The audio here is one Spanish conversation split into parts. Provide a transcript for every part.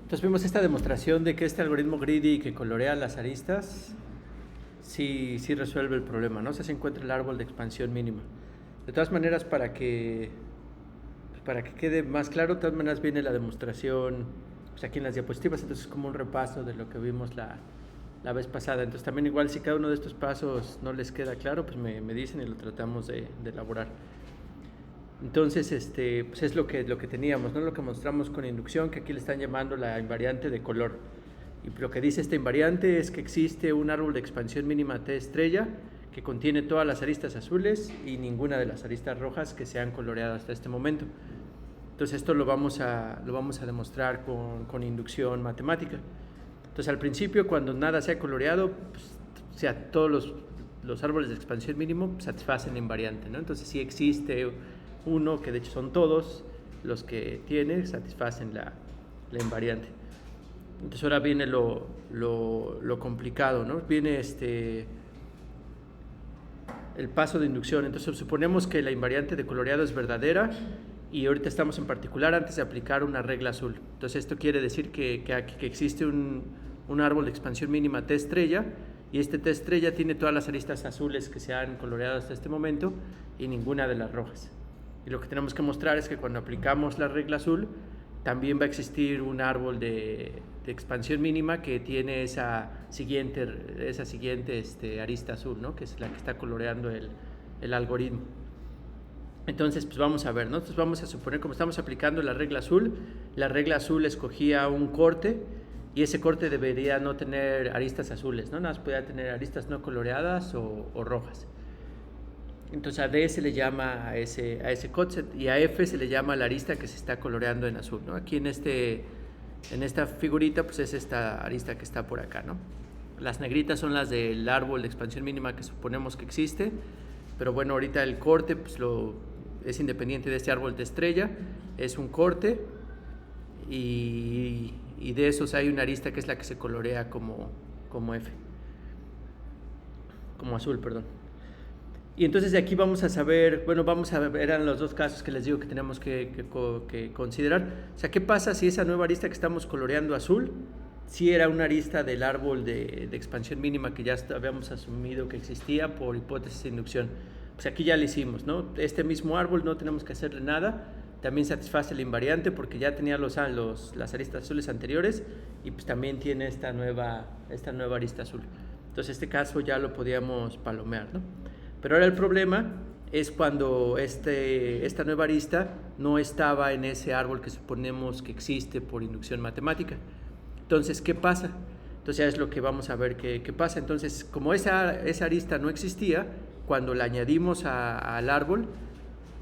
Entonces vimos esta demostración de que este algoritmo greedy que colorea las aristas sí resuelve el problema, ¿no? O sea, se encuentra el árbol de expansión mínima. De todas maneras, para que quede más claro, de todas maneras viene la demostración pues, aquí en las diapositivas, entonces es como un repaso de lo que vimos la vez pasada. Entonces también igual si cada uno de estos pasos no les queda claro, pues me dicen y lo tratamos de elaborar. Entonces, pues es lo que teníamos, ¿no? Lo que mostramos con inducción, que aquí le están llamando la invariante de color. Y lo que dice esta invariante es que existe un árbol de expansión mínima T estrella que contiene todas las aristas azules y ninguna de las aristas rojas que se han coloreado hasta este momento. Entonces esto lo vamos a demostrar con inducción matemática. Entonces al principio, cuando nada se ha coloreado, pues, o sea, todos los árboles de expansión mínimo satisfacen la invariante, ¿no? Entonces sí existe uno, que de hecho son todos los que tiene, satisfacen la invariante. Entonces ahora viene lo complicado, ¿no? Viene el paso de inducción. Entonces suponemos que la invariante de coloreado es verdadera y ahorita estamos en particular antes de aplicar una regla azul. Entonces esto quiere decir que existe un árbol de expansión mínima T estrella y este T estrella tiene todas las aristas azules que se han coloreado hasta este momento y ninguna de las rojas. Y lo que tenemos que mostrar es que cuando aplicamos la regla azul también va a existir un árbol de expansión mínima que tiene esa siguiente arista azul, ¿no? Que es la que está coloreando el algoritmo. Entonces, pues vamos a ver, ¿no? Entonces vamos a suponer, como estamos aplicando la regla azul escogía un corte y ese corte debería no tener aristas azules, ¿no? Nada más podía tener aristas no coloreadas o rojas. Entonces a D se le llama a ese cotset y a F se le llama la arista que se está coloreando en azul, ¿no? Aquí en esta figurita pues es esta arista que está por acá, ¿no? Las negritas son las del árbol de expansión mínima que suponemos que existe, pero bueno, ahorita el corte pues es independiente de este árbol de estrella, es un corte y de esos hay una arista que es la que se colorea como F, como azul, perdón. Y entonces de aquí vamos a saber, eran los dos casos que les digo que tenemos que considerar. O sea, ¿qué pasa si esa nueva arista que estamos coloreando azul, si era una arista del árbol de expansión mínima que ya habíamos asumido que existía por hipótesis de inducción? Pues aquí ya lo hicimos, ¿no? Este mismo árbol no tenemos que hacerle nada, también satisface la invariante porque ya tenía las aristas azules anteriores y pues también tiene esta nueva arista azul. Entonces este caso ya lo podíamos palomear, ¿no? Pero ahora el problema es cuando esta nueva arista no estaba en ese árbol que suponemos que existe por inducción matemática. Entonces, ¿qué pasa? Entonces ya es lo que vamos a ver qué pasa. Entonces, como esa arista no existía, cuando la añadimos al árbol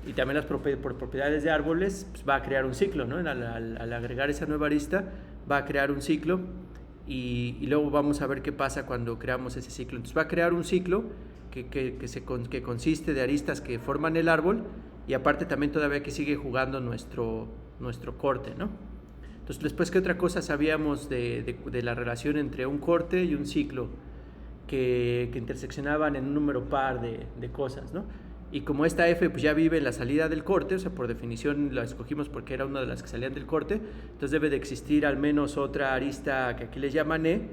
y también por propiedades de árboles, pues va a crear un ciclo, ¿no? Al agregar esa nueva arista va a crear un ciclo y luego vamos a ver qué pasa cuando creamos ese ciclo. Entonces va a crear un ciclo que consiste de aristas que forman el árbol y aparte también todavía que sigue jugando nuestro corte, ¿no? Entonces después, ¿qué otra cosa sabíamos de la relación entre un corte y un ciclo que interseccionaban en un número par de cosas, ¿no? Y como esta F pues ya vive en la salida del corte, o sea, por definición la escogimos porque era una de las que salían del corte, entonces debe de existir al menos otra arista que aquí les llaman E,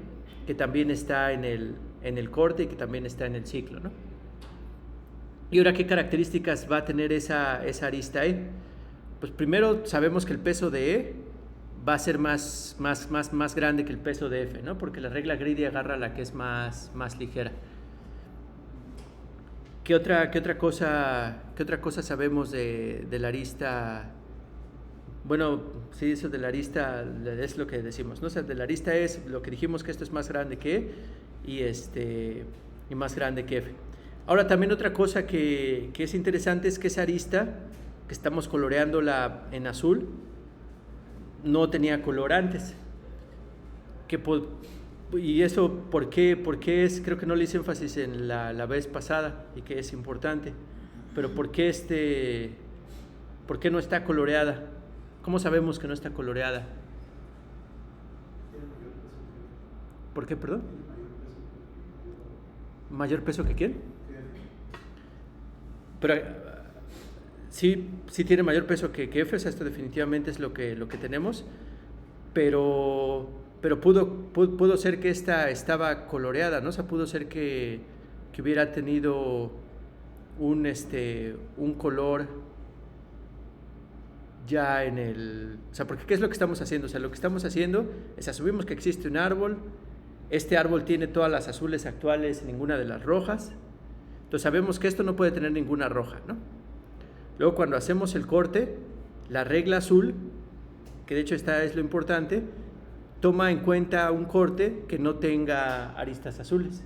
que también está en el corte y que también está en el ciclo, ¿no? Y ahora, ¿qué características va a tener esa arista E? Pues primero sabemos que el peso de E va a ser más grande que el peso de F, ¿no? Porque la regla greedy agarra la que es más ligera. ¿Qué otra cosa sabemos de la arista? Bueno, sí, eso de la arista es lo que decimos, ¿no? O sea, de la arista es lo que dijimos, que esto es más grande que E y más grande que F. Ahora también otra cosa que es interesante es que esa arista que estamos coloreándola en azul no tenía color antes. Y eso, ¿por qué es? Creo que no le hice énfasis en la vez pasada y que es importante. Pero ¿por qué no está coloreada? ¿Cómo sabemos que no está coloreada? ¿Por qué, perdón? ¿Mayor peso que quién? Pero sí tiene mayor peso que F, o sea, esto definitivamente es lo que tenemos. pero pudo ser que esta estaba coloreada, ¿no? O sea, pudo ser que hubiera tenido un color ya en el... O sea, porque ¿qué es lo que estamos haciendo? O sea, lo que estamos haciendo es asumimos que existe un árbol, este árbol tiene todas las azules actuales y ninguna de las rojas, entonces sabemos que esto no puede tener ninguna roja, ¿no? Luego cuando hacemos el corte, la regla azul, que de hecho esta es lo importante, toma en cuenta un corte que no tenga aristas azules.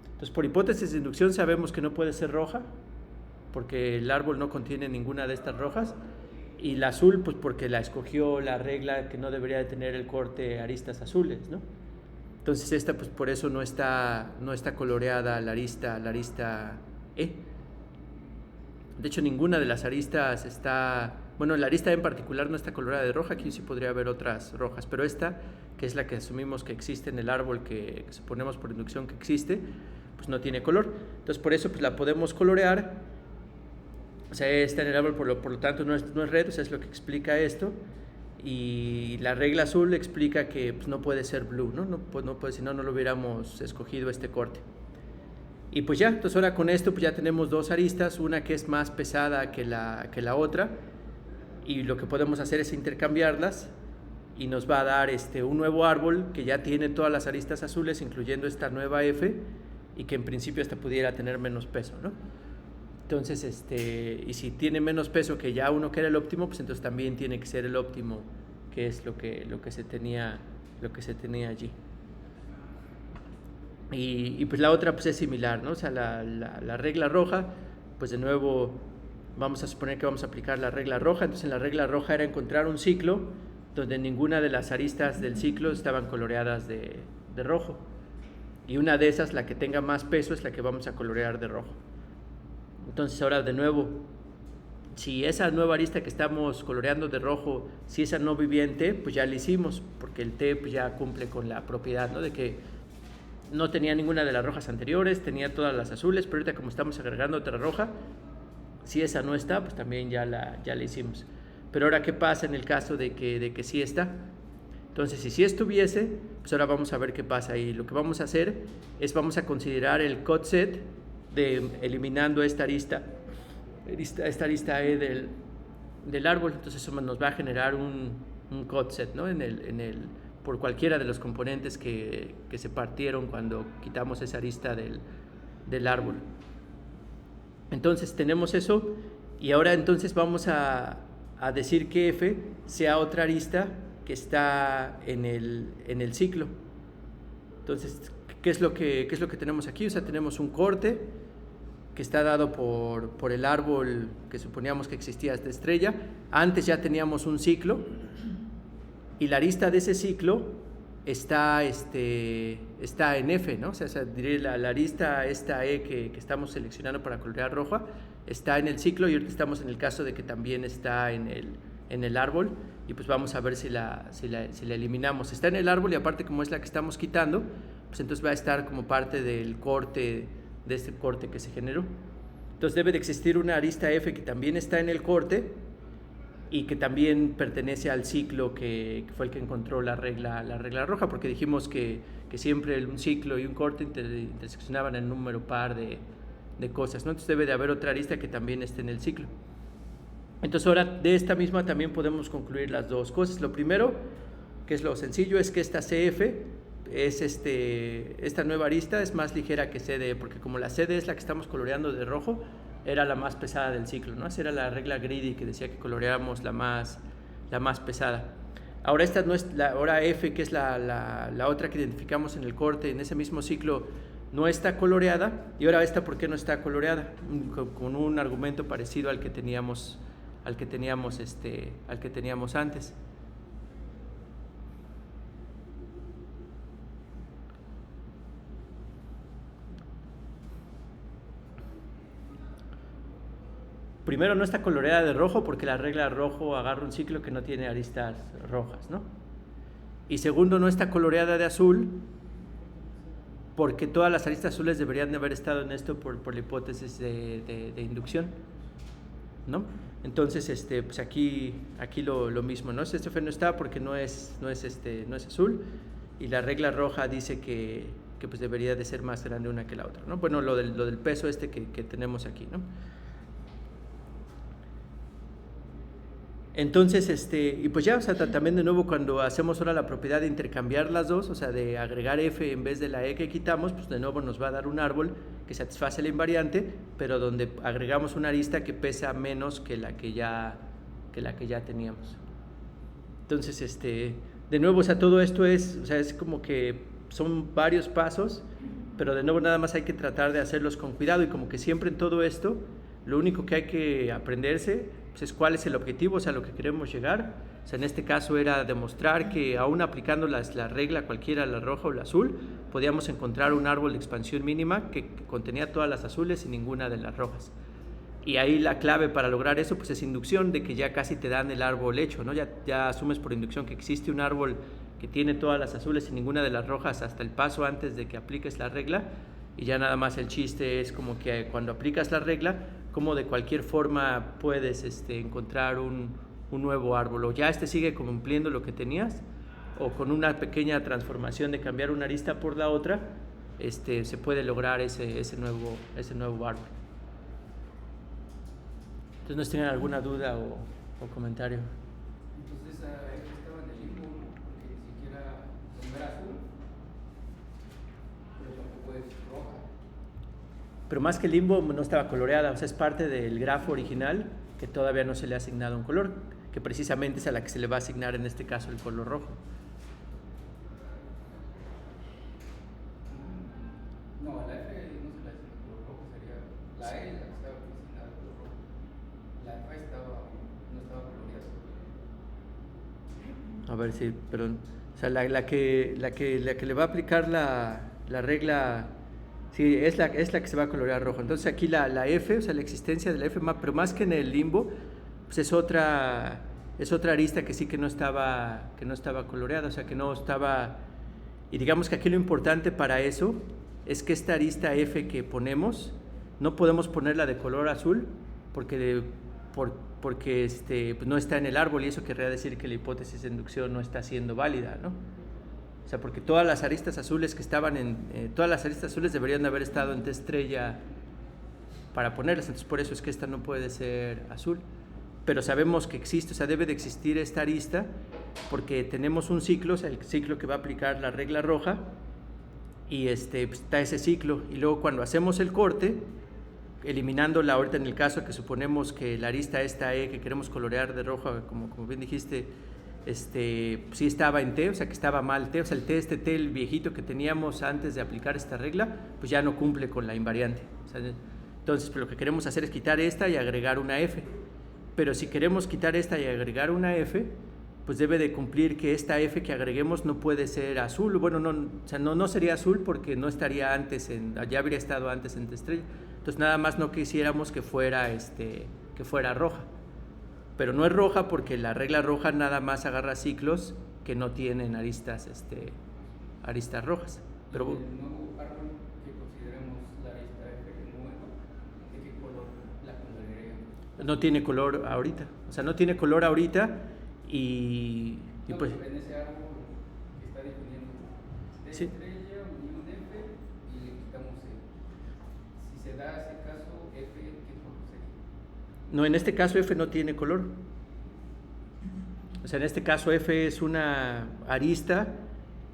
Entonces, por hipótesis de inducción sabemos que no puede ser roja, porque el árbol no contiene ninguna de estas rojas, y la azul, pues porque la escogió la regla que no debería de tener el corte aristas azules, ¿no? Entonces esta, pues por eso no está coloreada la arista E. De hecho, ninguna de las aristas está... Bueno, la arista E en particular no está coloreada de roja, aquí sí podría haber otras rojas, pero esta, que es la que asumimos que existe en el árbol, que suponemos por inducción que existe, pues no tiene color. Entonces por eso pues la podemos colorear. O sea, está en el árbol, por lo tanto no es red, o sea, es lo que explica esto. Y la regla azul explica que pues, no puede ser blue, ¿no? No puede, si no, no lo hubiéramos escogido este corte. Y pues ya, entonces ahora con esto pues ya tenemos dos aristas, una que es más pesada que la otra, y lo que podemos hacer es intercambiarlas y nos va a dar un nuevo árbol que ya tiene todas las aristas azules, incluyendo esta nueva F, y que en principio hasta pudiera tener menos peso, ¿no? Entonces, y si tiene menos peso que ya uno que era el óptimo, pues entonces también tiene que ser el óptimo, que es lo que se tenía allí. Y pues la otra pues es similar, ¿no? O sea, la regla roja, pues de nuevo vamos a suponer que vamos a aplicar la regla roja. Entonces en la regla roja era encontrar un ciclo donde ninguna de las aristas del ciclo estaban coloreadas de rojo. Y una de esas, la que tenga más peso, es la que vamos a colorear de rojo. Entonces ahora de nuevo, si esa nueva arista que estamos coloreando de rojo, si esa no vivía en T, pues ya la hicimos, porque el T pues ya cumple con la propiedad, ¿no? De que no tenía ninguna de las rojas anteriores, tenía todas las azules, pero ahorita como estamos agregando otra roja, si esa no está, pues también ya la hicimos. Pero ahora, ¿qué pasa en el caso de que sí está? Entonces, si sí estuviese, pues ahora vamos a ver qué pasa. Y lo que vamos a hacer es, vamos a considerar el cut set de eliminando esta arista E del árbol. Entonces eso nos va a generar un cut set, ¿no? Por cualquiera de los componentes que se partieron cuando quitamos esa arista del árbol. Entonces tenemos eso, y ahora entonces vamos a decir que F sea otra arista que está en el ciclo. Entonces, ¿qué es lo que tenemos aquí? O sea, tenemos un corte que está dado por el árbol que suponíamos que existía esta estrella. Antes ya teníamos un ciclo, y la arista de ese ciclo está en F, ¿no? O sea diré la arista esta E que estamos seleccionando para colorear roja está en el ciclo, y ahorita estamos en el caso de que también está en el árbol, y pues vamos a ver si la eliminamos. Está en el árbol, y aparte como es la que estamos quitando, pues entonces va a estar como parte del corte, de este corte que se generó. Entonces debe de existir una arista F que también está en el corte y que también pertenece al ciclo que fue el que encontró la regla roja, porque dijimos que siempre un ciclo y un corte interseccionaban en número par de cosas, ¿no? Entonces debe de haber otra arista que también esté en el ciclo. Entonces ahora de esta misma también podemos concluir las dos cosas. Lo primero, que es lo sencillo, es que esta CF es esta nueva arista es más ligera que CD, porque como la CD es la que estamos coloreando de rojo, era la más pesada del ciclo, ¿no? Esa era la regla greedy que decía que coloreáramos la más pesada. Ahora esta no es ahora F, que es la otra que identificamos en el corte, en ese mismo ciclo, no está coloreada. Y ahora esta, ¿por qué no está coloreada? Con un argumento parecido al que teníamos antes. Primero, no está coloreada de rojo porque la regla rojo agarra un ciclo que no tiene aristas rojas, ¿no? Y segundo, no está coloreada de azul porque todas las aristas azules deberían de haber estado en esto por la hipótesis de inducción, ¿no? Entonces, pues aquí lo mismo, ¿no? Este F no está porque no es azul, y la regla roja dice que pues debería de ser más grande una que la otra, ¿no? Bueno, lo del peso que tenemos aquí, ¿no? Entonces, y pues ya, o sea, también de nuevo cuando hacemos ahora la propiedad de intercambiar las dos, o sea, de agregar f en vez de la e que quitamos, pues de nuevo nos va a dar un árbol que satisface la invariante, pero donde agregamos una arista que pesa menos que la que ya teníamos. Entonces, de nuevo, o sea, todo esto es como que son varios pasos, pero de nuevo nada más hay que tratar de hacerlos con cuidado, y como que siempre en todo esto, lo único que hay que aprenderse pues es cuál es el objetivo, o sea, lo que queremos llegar. O sea, en este caso era demostrar que aún aplicando la regla cualquiera, la roja o la azul, podíamos encontrar un árbol de expansión mínima que contenía todas las azules y ninguna de las rojas. Y ahí la clave para lograr eso pues es inducción, de que ya casi te dan el árbol hecho, ¿no? Ya asumes por inducción que existe un árbol que tiene todas las azules y ninguna de las rojas hasta el paso antes de que apliques la regla, y ya nada más el chiste es como que cuando aplicas la regla, como de cualquier forma puedes encontrar un nuevo árbol, o ya sigue cumpliendo lo que tenías, o con una pequeña transformación de cambiar una arista por la otra, se puede lograr ese nuevo árbol. Entonces, ¿no tienen alguna duda o comentario? Entonces esa estaba en el limbo, porque ni siquiera no era azul, pero tampoco es roja. Pero más que el limbo, no estaba coloreada, o sea, es parte del grafo original que todavía no se le ha asignado un color, que precisamente es a la que se le va a asignar en este caso el color rojo. No, la F no se le asigna el color rojo, sería la E la que estaba asignada el color rojo. La F no estaba coloreada. A ver, sí, perdón. O sea, la que le va a aplicar la regla, sí, es la que se va a colorear rojo. Entonces aquí la F, o sea, la existencia de la F, pero más que en el limbo, pues es otra arista que sí que no estaba coloreada, o sea, que no estaba. Y digamos que aquí lo importante para eso es que esta arista F que ponemos, no podemos ponerla de color azul porque pues no está en el árbol, y eso querría decir que la hipótesis de inducción no está siendo válida, ¿no? O sea, porque todas las aristas azules que estaban todas las aristas azules deberían de haber estado en T estrella para ponerlas, entonces por eso es que esta no puede ser azul. Pero sabemos que existe, o sea, debe de existir esta arista porque tenemos un ciclo, o sea, el ciclo que va a aplicar la regla roja, y pues está ese ciclo, y luego cuando hacemos el corte, eliminándola ahorita en el caso que suponemos que la arista esta E que queremos colorear de roja, como bien dijiste, sí estaba en T, o sea que estaba mal T, o sea el T, T, el viejito que teníamos antes de aplicar esta regla, pues ya no cumple con la invariante. O sea, entonces lo que queremos hacer es quitar esta y agregar una F. Pero si queremos quitar esta y agregar una F, pues debe de cumplir que esta F que agreguemos no puede ser azul. Bueno, no sería azul porque no estaría antes ya habría estado antes en T estrella. Entonces nada más no quisiéramos que fuera roja. Pero no es roja porque la regla roja nada más agarra ciclos que no tienen aristas rojas. Pero el nuevo árbol que consideremos la arista F nueva, ¿de qué color la colorearíamos? no tiene color ahorita. O sea, no tiene color ahorita y pues. En ese árbol que está definiendo T Sí. estrella, unión F, y le quitamos E. Si se da ese caso, F, ¿qué color sería? No, en este caso F no tiene color. O sea, en este caso F es una arista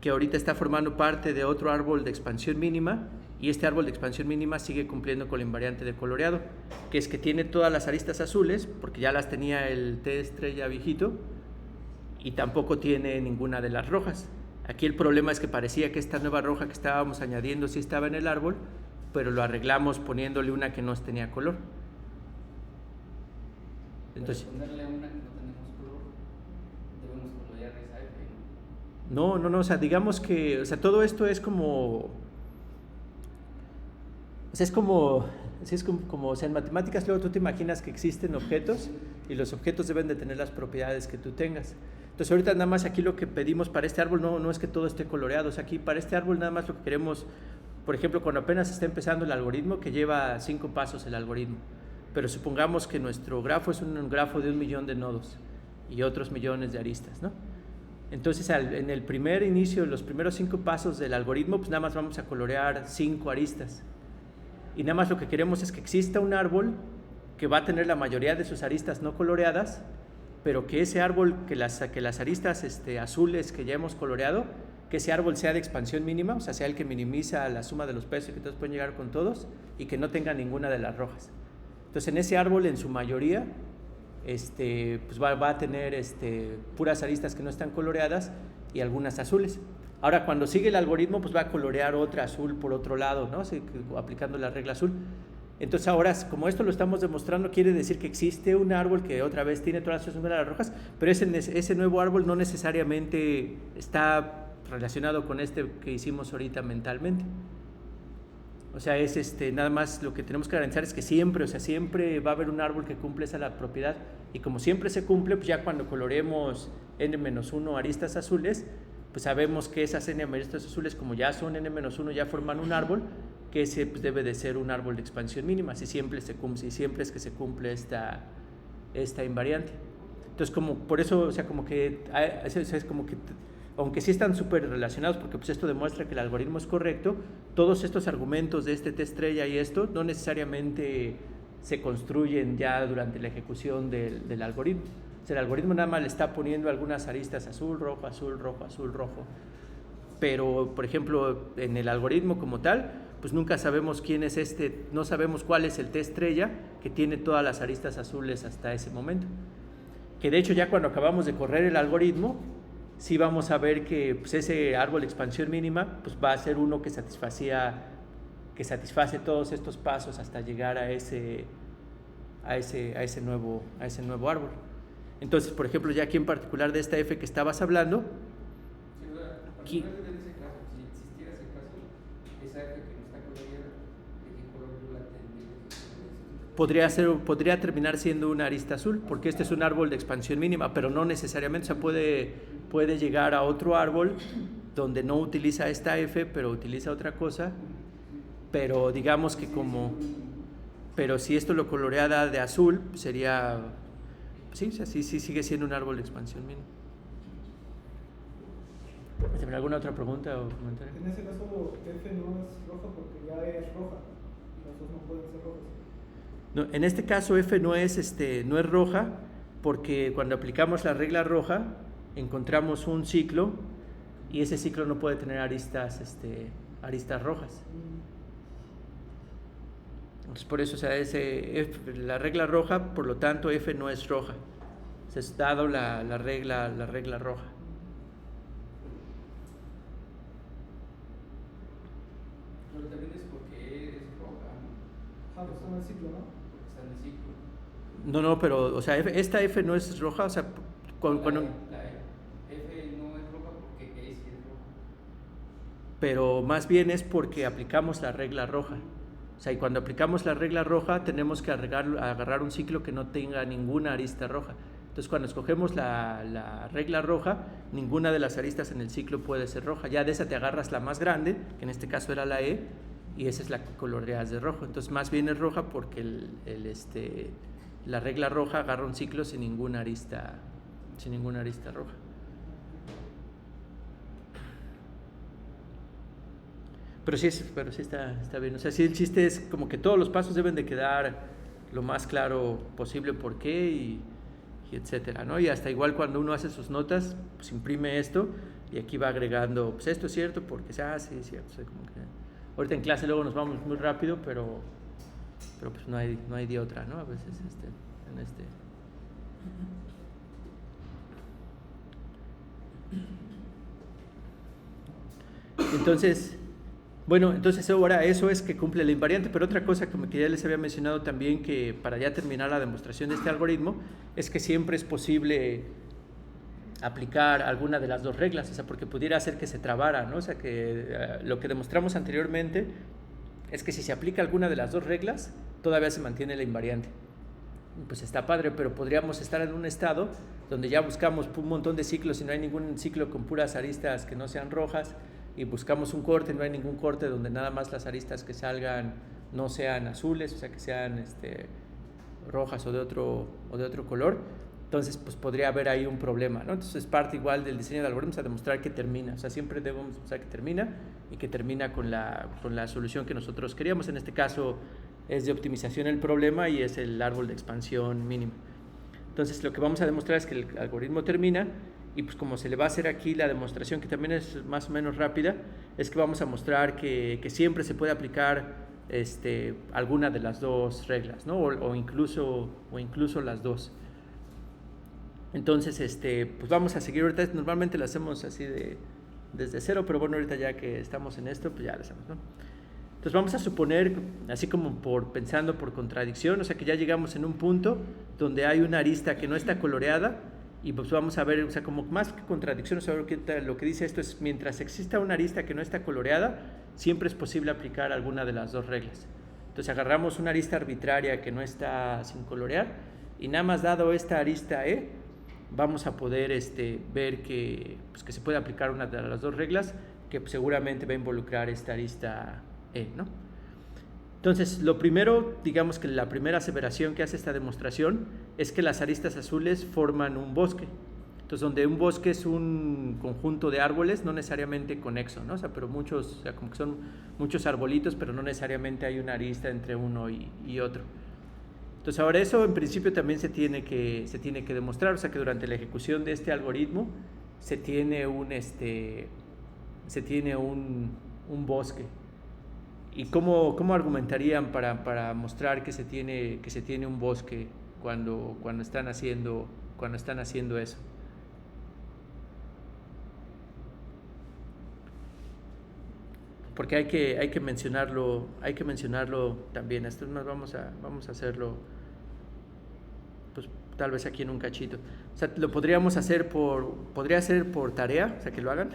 que ahorita está formando parte de otro árbol de expansión mínima, y este árbol de expansión mínima sigue cumpliendo con la invariante de coloreado, que es que tiene todas las aristas azules, porque ya las tenía el T estrella viejito, y tampoco tiene ninguna de las rojas. Aquí el problema es que parecía que esta nueva roja que estábamos añadiendo sí estaba en el árbol, pero lo arreglamos poniéndole una que no tenía color. Entonces, ponerle una que no tenemos color, debemos colorear esa F, ¿no? No, o sea, digamos que, o sea, todo esto es como, o sea, en matemáticas luego tú te imaginas que existen objetos y los objetos deben de tener las propiedades que tú tengas. Entonces ahorita nada más aquí lo que pedimos para este árbol no es que todo esté coloreado, o sea, aquí para este árbol nada más lo que queremos, por ejemplo, cuando apenas está empezando el algoritmo, que lleva 5 pasos el algoritmo, pero supongamos que nuestro grafo es un grafo de 1 millón de nodos y otros millones de aristas, ¿no? Entonces, en el primer inicio, los primeros 5 pasos del algoritmo, pues nada más vamos a colorear 5 aristas. Y nada más lo que queremos es que exista un árbol que va a tener la mayoría de sus aristas no coloreadas, pero que ese árbol, que las aristas azules que ya hemos coloreado, que ese árbol sea de expansión mínima, o sea, sea el que minimiza la suma de los pesos y que todos pueden llegar con todos, y que no tenga ninguna de las rojas. Entonces, en ese árbol, en su mayoría, pues va a tener puras aristas que no están coloreadas y algunas azules. Ahora, cuando sigue el algoritmo, pues va a colorear otra azul por otro lado, ¿no? Así, aplicando la regla azul. Entonces, ahora, como esto lo estamos demostrando, quiere decir que existe un árbol que otra vez tiene todas las rojas, pero ese nuevo árbol no necesariamente está relacionado con que hicimos ahorita mentalmente. O sea, es nada más lo que tenemos que garantizar es que siempre va a haber un árbol que cumple esa la propiedad, y como siempre se cumple, pues ya cuando coloreemos n-1 aristas azules, pues sabemos que esas n aristas azules, como ya son n-1, ya forman un árbol, que ese pues debe de ser un árbol de expansión mínima, si siempre es que se cumple esta invariante. Entonces, como por eso, o sea, como que es como que, aunque sí están súper relacionados, porque pues esto demuestra que el algoritmo es correcto, todos estos argumentos de T estrella y esto no necesariamente se construyen ya durante la ejecución del algoritmo. O sea, el algoritmo nada más le está poniendo algunas aristas azul, rojo, azul, rojo, azul, rojo. Pero, por ejemplo, en el algoritmo como tal, pues nunca sabemos quién es no sabemos cuál es el T estrella que tiene todas las aristas azules hasta ese momento. Que de hecho ya cuando acabamos de correr el algoritmo, sí vamos a ver que pues, ese árbol de expansión mínima pues va a ser uno que satisface todos estos pasos hasta llegar a ese nuevo árbol. Entonces, por ejemplo, ya aquí en particular de esta F que estabas hablando, sí, particularmente en ese caso, si existiera ese caso, esa F que no está coloreada, ¿de qué color yo la tendría? podría terminar siendo una arista azul, porque este es un árbol de expansión mínima, pero no necesariamente. O sea, puede llegar a otro árbol donde no utiliza esta F, pero utiliza otra cosa, pero digamos que pero si esto lo coloreada de azul, sería, sí, o sea, sí sigue siendo un árbol de expansión mínima. ¿Alguna otra pregunta o comentario? En ese caso, F no es roja porque ya es roja, las dos no pueden ser rojas. No, en este caso F no es roja, porque cuando aplicamos la regla roja encontramos un ciclo y ese ciclo no puede tener aristas rojas. Entonces, por eso, o sea, la regla roja, por lo tanto F no es roja. Se ha dado la regla roja. Pero también es porque es roja, ¿no? Pues está en el ciclo, ¿no? Porque está en el ciclo. No, pero, o sea, esta F no es roja, o sea, cuando... La F no es roja porque E sí es roja. Pero más bien es porque aplicamos la regla roja. O sea, y cuando aplicamos la regla roja tenemos que agarrar un ciclo que no tenga ninguna arista roja. Entonces, cuando escogemos la regla roja, ninguna de las aristas en el ciclo puede ser roja. Ya de esa te agarras la más grande, que en este caso era la E, y esa es la que coloreas de rojo. Entonces, más bien es roja porque la regla roja agarra un ciclo sin ninguna arista roja. Pero sí está bien. O sea, sí, el chiste es como que todos los pasos deben de quedar lo más claro posible por qué y etcétera, ¿no? Y hasta igual cuando uno hace sus notas, pues imprime esto y aquí va agregando, pues esto es cierto porque sí, es cierto. O sea, como que ahorita en clase luego nos vamos muy rápido, pero pues no hay de otra, ¿no? A veces Entonces, bueno, entonces ahora eso es que cumple la invariante, pero otra cosa que ya les había mencionado también, que para ya terminar la demostración de este algoritmo, es que siempre es posible aplicar alguna de las dos reglas, o sea, porque pudiera hacer que se trabara, ¿no? O sea, que lo que demostramos anteriormente es que si se aplica alguna de las dos reglas, todavía se mantiene la invariante. Pues está padre, pero podríamos estar en un estado donde ya buscamos un montón de ciclos y no hay ningún ciclo con puras aristas que no sean rojas, y buscamos un corte, no hay ningún corte donde nada más las aristas que salgan no sean azules, o sea, que sean rojas o de otro color, entonces pues podría haber ahí un problema, ¿no? Entonces es parte igual del diseño de algoritmos a demostrar que termina, o sea, siempre debemos demostrar que termina y que termina con la solución que nosotros queríamos. En este caso es de optimización el problema y es el árbol de expansión mínimo. Entonces lo que vamos a demostrar es que el algoritmo termina, y pues como se le va a hacer aquí la demostración, que también es más o menos rápida, es que vamos a mostrar que siempre se puede aplicar alguna de las dos reglas, ¿no? o incluso las dos. Entonces, pues vamos a seguir ahorita. Normalmente lo hacemos así desde cero, pero bueno, ahorita ya que estamos en esto, pues ya lo hacemos, ¿no? Entonces vamos a suponer, así como pensando por contradicción, o sea que ya llegamos en un punto donde hay una arista que no está coloreada, y pues vamos a ver, o sea, como más que contradicción, o sea, lo que dice esto es, mientras exista una arista que no está coloreada, siempre es posible aplicar alguna de las dos reglas. Entonces agarramos una arista arbitraria que no está sin colorear, y nada más dado esta arista E, vamos a poder ver que se puede aplicar una de las dos reglas, que pues, seguramente va a involucrar esta arista E, ¿no? Entonces, lo primero, digamos que la primera aseveración que hace esta demostración es que las aristas azules forman un bosque. Entonces, donde un bosque es un conjunto de árboles, no necesariamente conexo, ¿no? O sea, pero muchos, o sea, como que son muchos arbolitos, pero no necesariamente hay una arista entre uno y otro. Entonces, ahora eso en principio también se tiene que demostrar, o sea, que durante la ejecución de este algoritmo se tiene un bosque. ¿Y cómo argumentarían para mostrar que se tiene un bosque cuando están haciendo eso? Porque hay que mencionarlo también. Esto es más, vamos a hacerlo, pues tal vez aquí en un cachito. O sea, lo podría ser por tarea, o sea, que lo hagan.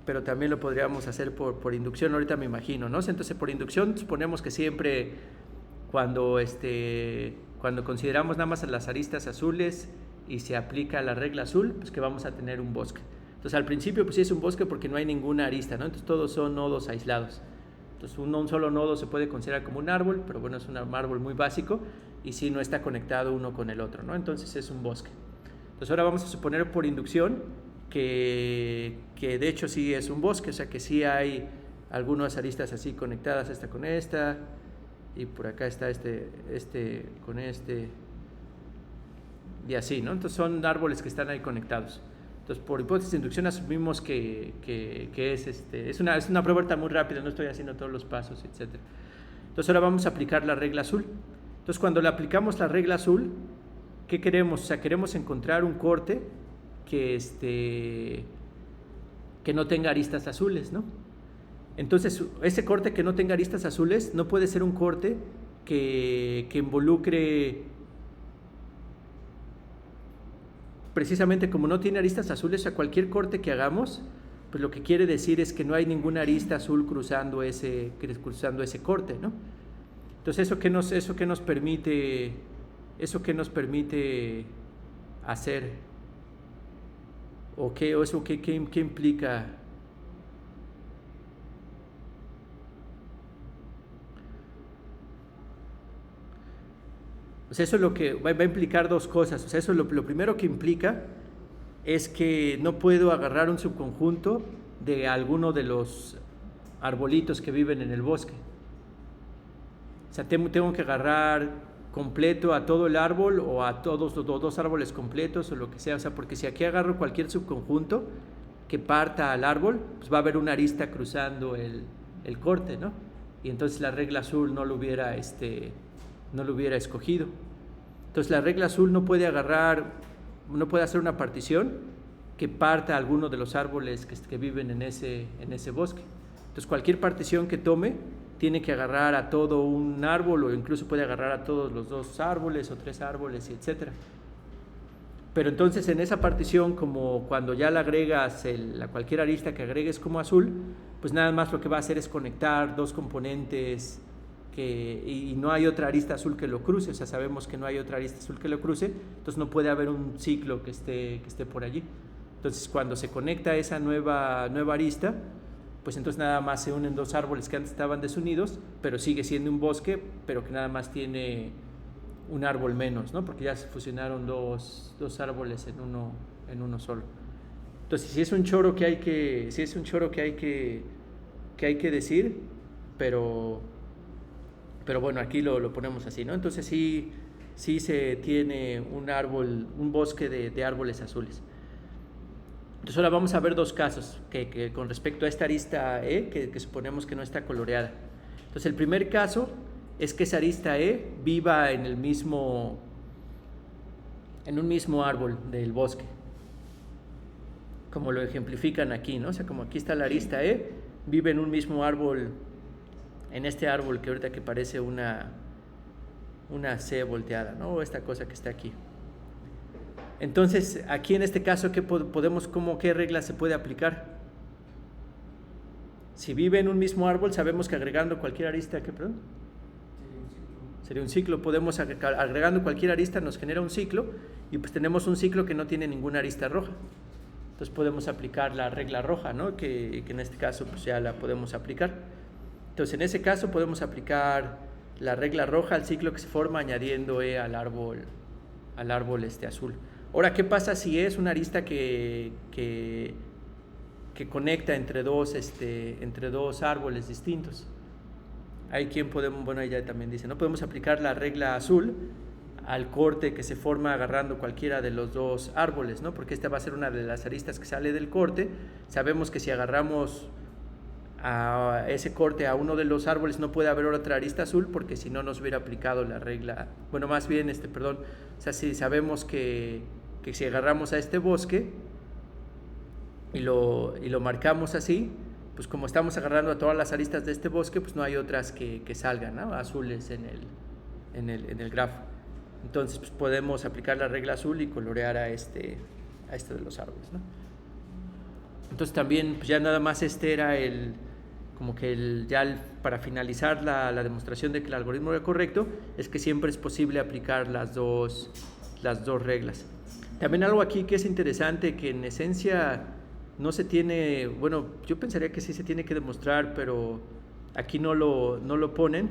Pero también lo podríamos hacer por inducción, ahorita me imagino, ¿no? Entonces, por inducción, suponemos que siempre cuando consideramos nada más las aristas azules y se aplica la regla azul, pues que vamos a tener un bosque. Entonces, al principio, pues sí es un bosque porque no hay ninguna arista, ¿no? Entonces, todos son nodos aislados. Entonces, un solo nodo se puede considerar como un árbol, pero bueno, es un árbol muy básico y sí no está conectado uno con el otro, ¿no? Entonces, es un bosque. Entonces, ahora vamos a suponer por inducción que de hecho sí es un bosque, o sea que sí hay algunas aristas así conectadas, esta con esta, y por acá está este con este, y así, ¿no? Entonces son árboles que están ahí conectados. Entonces, por hipótesis de inducción asumimos que es una prueba ahorita muy rápida, no estoy haciendo todos los pasos, etc. Entonces ahora vamos a aplicar la regla azul. Entonces cuando le aplicamos la regla azul, ¿qué queremos? O sea, queremos encontrar un corte que no tenga aristas azules, ¿no? Entonces, ese corte que no tenga aristas azules no puede ser un corte que involucre, precisamente como no tiene aristas azules, a cualquier corte que hagamos, pues lo que quiere decir es que no hay ninguna arista azul cruzando ese corte, ¿no? Entonces, ¿eso qué nos permite hacer? ¿O eso qué implica? O sea, eso es lo que va a implicar dos cosas. O sea, eso lo primero que implica es que no puedo agarrar un subconjunto de alguno de los arbolitos que viven en el bosque. O sea, tengo que agarrar completo a todo el árbol o a todos los dos árboles completos o lo que sea. O sea, porque si aquí agarro cualquier subconjunto que parta al árbol, pues va a haber una arista cruzando el corte, ¿no? Y entonces la regla azul no lo hubiera escogido. Entonces la regla azul no puede hacer una partición que parta a alguno de los árboles que viven en ese bosque. Entonces cualquier partición que tome tiene que agarrar a todo un árbol o incluso puede agarrar a todos los dos árboles o tres árboles, etc. Pero entonces en esa partición, como cuando ya le agregas cualquier arista que agregues como azul, pues nada más lo que va a hacer es conectar dos componentes y no hay otra arista azul que lo cruce. O sea, sabemos que no hay otra arista azul que lo cruce, entonces no puede haber un ciclo que esté por allí. Entonces cuando se conecta esa nueva arista, pues entonces nada más se unen dos árboles que antes estaban desunidos, pero sigue siendo un bosque, pero que nada más tiene un árbol menos, ¿no? Porque ya se fusionaron dos árboles en uno solo. Entonces, si es un choro que hay que decir, pero bueno, aquí lo ponemos así, ¿no? Entonces sí se tiene un bosque de árboles azules. Entonces ahora vamos a ver dos casos que con respecto a esta arista E, que suponemos que no está coloreada. Entonces el primer caso es que esa arista E viva en un mismo árbol del bosque, como lo ejemplifican aquí, ¿no? O sea, como aquí está la arista E, vive en un mismo árbol, en este árbol que ahorita que parece una C volteada, ¿no? O esta cosa que está aquí. Entonces, aquí en este caso, ¿qué regla se puede aplicar? Si vive en un mismo árbol, sabemos que agregando cualquier arista, perdón? Sería un ciclo. Podemos, agregando cualquier arista, nos genera un ciclo, y pues tenemos un ciclo que no tiene ninguna arista roja. Entonces podemos aplicar la regla roja, ¿no? Que en este caso pues ya la podemos aplicar. Entonces en ese caso podemos aplicar la regla roja al ciclo que se forma añadiendo E al árbol azul. Ahora, ¿qué pasa si es una arista que conecta entre dos árboles distintos? Ahí ahí ya también dice, ¿no? Podemos aplicar la regla azul al corte que se forma agarrando cualquiera de los dos árboles, ¿no? Porque esta va a ser una de las aristas que sale del corte. Sabemos que si agarramos a ese corte a uno de los árboles no puede haber otra arista azul, porque si no nos hubiera aplicado la regla, bueno, más bien, o sea, si sabemos que si agarramos a este bosque y lo marcamos así, pues como estamos agarrando a todas las aristas de este bosque, pues no hay otras que salgan, ¿no? Azules en el grafo. Entonces pues podemos aplicar la regla azul y colorear a este de los árboles, ¿no? Entonces también pues ya nada más era para finalizar la demostración de que el algoritmo era correcto, es que siempre es posible aplicar las dos reglas. También algo aquí que es interesante, que en esencia no se tiene, bueno, yo pensaría que sí se tiene que demostrar, pero aquí no lo ponen,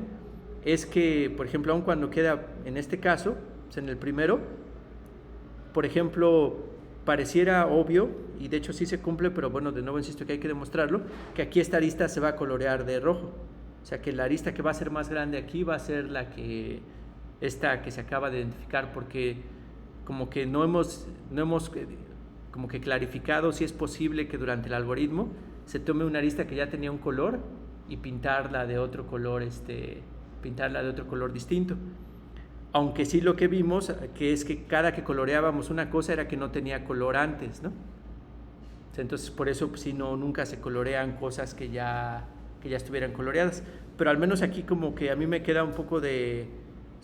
es que, por ejemplo, aun cuando queda en este caso, pues en el primero, por ejemplo, pareciera obvio, y de hecho sí se cumple, pero bueno, de nuevo insisto que hay que demostrarlo, que aquí esta arista se va a colorear de rojo. O sea, que la arista que va a ser más grande aquí va a ser esta que se acaba de identificar, porque como que no hemos como que clarificado si es posible que durante el algoritmo se tome una arista que ya tenía un color y pintarla de otro color distinto. Aunque sí lo que vimos que es que cada que coloreábamos una cosa era que no tenía color antes, ¿no? Entonces por eso pues, nunca se colorean cosas que ya estuvieran coloreadas. Pero al menos aquí como que a mí me queda un poco de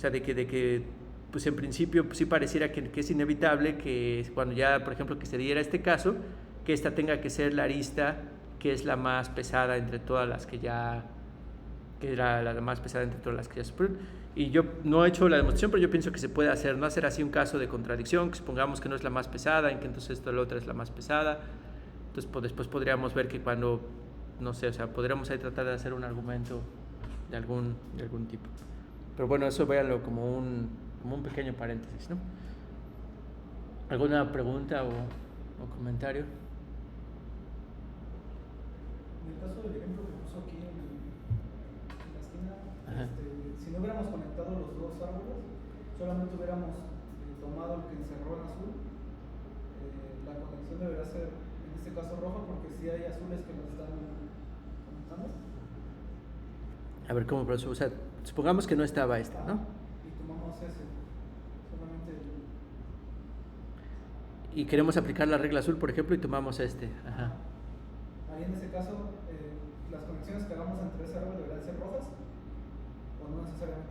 que pues en principio pues sí pareciera que es inevitable que cuando ya, por ejemplo, que se diera este caso, que esta tenga que ser la arista que es la más pesada entre todas las que era la más pesada entre todas las que ya supieron. Y yo no he hecho la demostración, pero yo pienso que se puede hacer, no hacer así un caso de contradicción, que supongamos que no es la más pesada, en que entonces la otra es la más pesada. Entonces pues, después podríamos ver que cuando, no sé, o sea, podríamos ahí tratar de hacer un argumento de algún tipo. Pero bueno, eso véanlo como un pequeño paréntesis, ¿no? ¿Alguna pregunta o comentario? En el caso del ejemplo que puso aquí en la esquina, si no hubiéramos conectado los dos árboles, solamente hubiéramos tomado el que encerró en azul, la conexión debería ser en este caso roja, porque sí hay azules que nos están conectando. A ver, ¿cómo? O sea, supongamos que no estaba esta, ¿no? Y tomamos ese, solamente y queremos aplicar la regla azul, por ejemplo, y tomamos este. Ajá. Ahí en ese caso, las conexiones que hagamos entre ese árbol deberían ser rojas, o no necesariamente.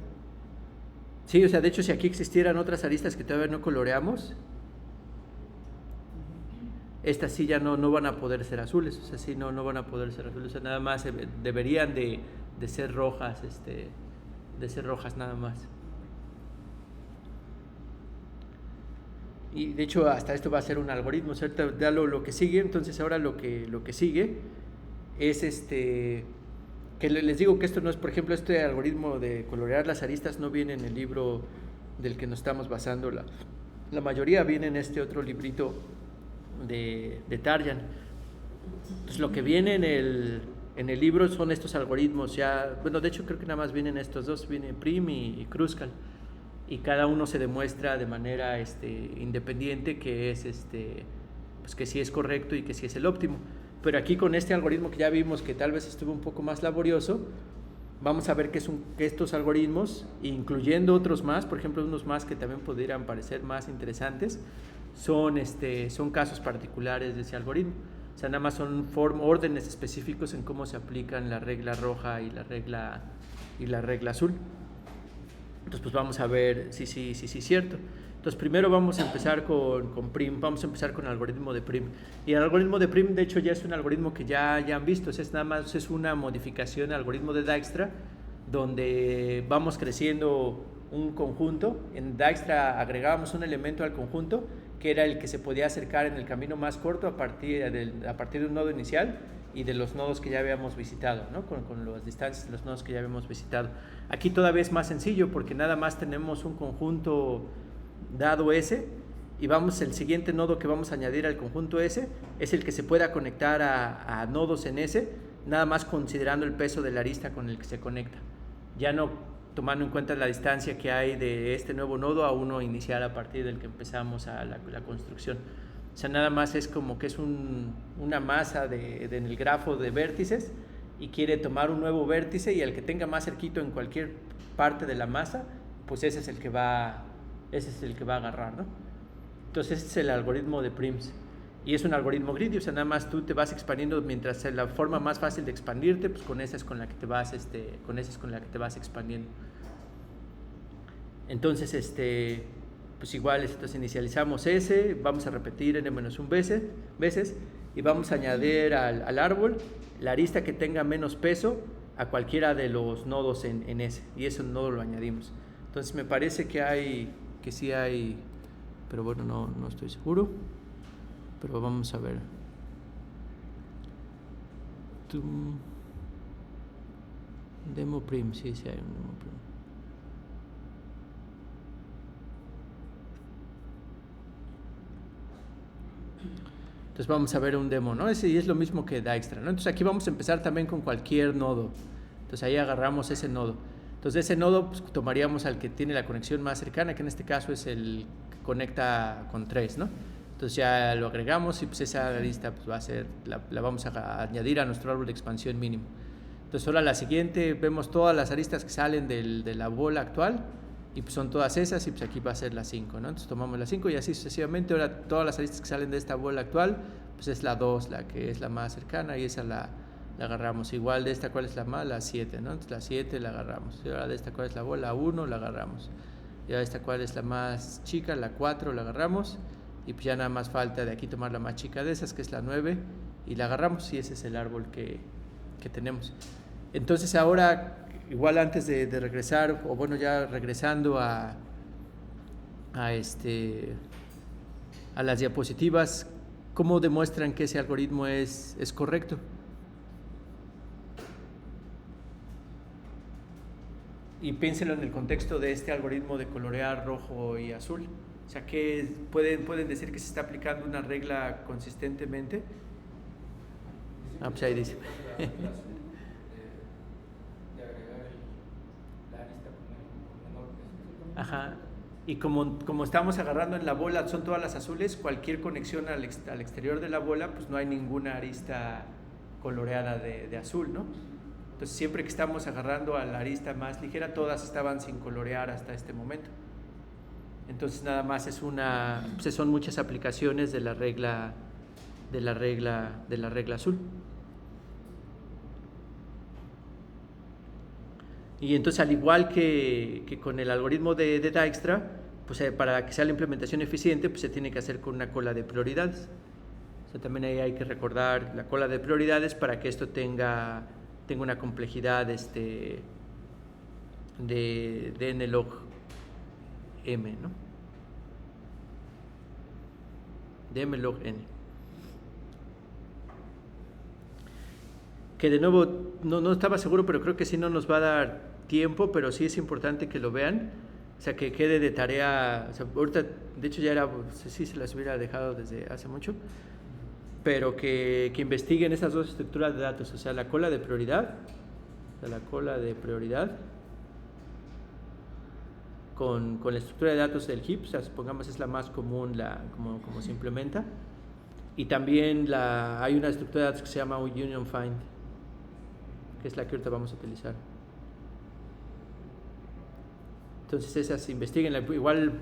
Sí, o sea, de hecho, si aquí existieran otras aristas que todavía no coloreamos, estas sí ya no van a poder ser azules, o sea, sí no van a poder ser azules, o sea, nada más deberían de ser rojas, de ser rojas nada más. Y de hecho hasta esto va a ser un algoritmo, ¿cierto? Ya lo que sigue, entonces ahora lo que sigue es que les digo que esto no es, por ejemplo, este algoritmo de colorear las aristas no viene en el libro del que nos estamos basando. La mayoría viene en este otro librito de Tarjan. Entonces, lo que viene en el libro son estos algoritmos ya, bueno, de hecho creo que nada más vienen estos dos, viene Prim y Kruskal, y cada uno se demuestra de manera independiente que es pues que sí es correcto y que sí es el óptimo. Pero aquí con este algoritmo que ya vimos que tal vez estuvo un poco más laborioso, vamos a ver que estos algoritmos, incluyendo otros más, por ejemplo unos más que también podrían parecer más interesantes, son casos particulares de ese algoritmo. O sea, nada más son órdenes específicos en cómo se aplican la regla roja y la regla azul. Entonces, pues vamos a ver si es cierto. Entonces, primero vamos a empezar con Prim, vamos a empezar con el algoritmo de Prim. Y el algoritmo de Prim, de hecho, ya es un algoritmo que ya han visto, es nada más es una modificación al algoritmo de Dijkstra, donde vamos creciendo un conjunto. En Dijkstra agregábamos un elemento al conjunto, que era el que se podía acercar en el camino más corto a partir de un nodo inicial y de los nodos que ya habíamos visitado, ¿no? con las distancias de los nodos que ya habíamos visitado. Aquí todavía es más sencillo porque nada más tenemos un conjunto dado S y el siguiente nodo que vamos a añadir al conjunto S es el que se pueda conectar a nodos en S, nada más considerando el peso de la arista con el que se conecta, ya no tomando en cuenta la distancia que hay de este nuevo nodo a uno inicial a partir del que empezamos a la construcción. O sea, nada más es como que es una masa en el grafo de vértices y quiere tomar un nuevo vértice, y el que tenga más cerquito en cualquier parte de la masa, pues ese es el que va a agarrar, ¿no? Entonces este es el algoritmo de Prims. Y es un algoritmo greedy, o sea, nada más tú te vas expandiendo mientras la forma más fácil de expandirte, pues con esa es con la que te vas, expandiendo. Entonces, pues igual, entonces inicializamos S, vamos a repetir n-1 veces y vamos a añadir al árbol la arista que tenga menos peso a cualquiera de los nodos en S, y ese nodo lo añadimos. Entonces me parece que sí hay, pero bueno, no estoy seguro. Pero vamos a ver. Demo Prim, sí hay un demo Prim. Entonces vamos a ver un demo, ¿no? Y es lo mismo que Dijkstra, ¿no? Entonces aquí vamos a empezar también con cualquier nodo. Entonces ahí agarramos ese nodo. Entonces de ese nodo pues, tomaríamos al que tiene la conexión más cercana, que en este caso es el que conecta con 3, ¿no? Entonces ya lo agregamos y pues esa arista pues va a ser, la vamos a añadir a nuestro árbol de expansión mínimo. Entonces ahora la siguiente, vemos todas las aristas que salen de la bola actual y pues son todas esas, y pues aquí va a ser la 5, ¿no? Entonces tomamos la 5 y así sucesivamente. Ahora todas las aristas que salen de esta bola actual, pues es la 2, la que es la más cercana, y esa la agarramos. Igual de esta, ¿cuál es la más? La 7, ¿no? Entonces la 7 la agarramos. Y ahora de esta, ¿cuál es la bola? 1, la agarramos. Y ahora de esta, ¿cuál es la más chica? La 4, la agarramos. Y pues ya nada más falta de aquí tomar la más chica de esas, que es la 9, y la agarramos, y ese es el árbol que tenemos. Entonces ahora, igual antes de regresar, o bueno, ya regresando a las diapositivas, ¿cómo demuestran que ese algoritmo es correcto? Y piénselo en el contexto de este algoritmo de colorear rojo y azul. O sea, que pueden decir que se está aplicando una regla consistentemente. Pues ahí dice. De agregar la arista con menor peso. Ajá. Y como estamos agarrando en la bola, son todas las azules, cualquier conexión al exterior de la bola, pues no hay ninguna arista coloreada de azul, ¿no? Entonces siempre que estamos agarrando a la arista más ligera, todas estaban sin colorear hasta este momento. Entonces nada más pues son muchas aplicaciones de la regla azul. Y entonces, al igual que con el algoritmo de Dijkstra, pues para que sea la implementación eficiente, pues se tiene que hacer con una cola de prioridades. O sea, también ahí hay que recordar la cola de prioridades para que esto tenga una complejidad de n log m, ¿no? De m log n. Que de nuevo no estaba seguro, pero creo que sí no nos va a dar tiempo, pero sí es importante que lo vean. O sea, que quede de tarea, o sea, ahorita, de hecho ya era, sí se las hubiera dejado desde hace mucho, pero que investiguen esas dos estructuras de datos, o sea, la cola de prioridad, con la estructura de datos del heap, o sea, supongamos es la más común, como se implementa, y también hay una estructura de datos que se llama Union Find, que es la que ahorita vamos a utilizar. Entonces esas investiguen, igual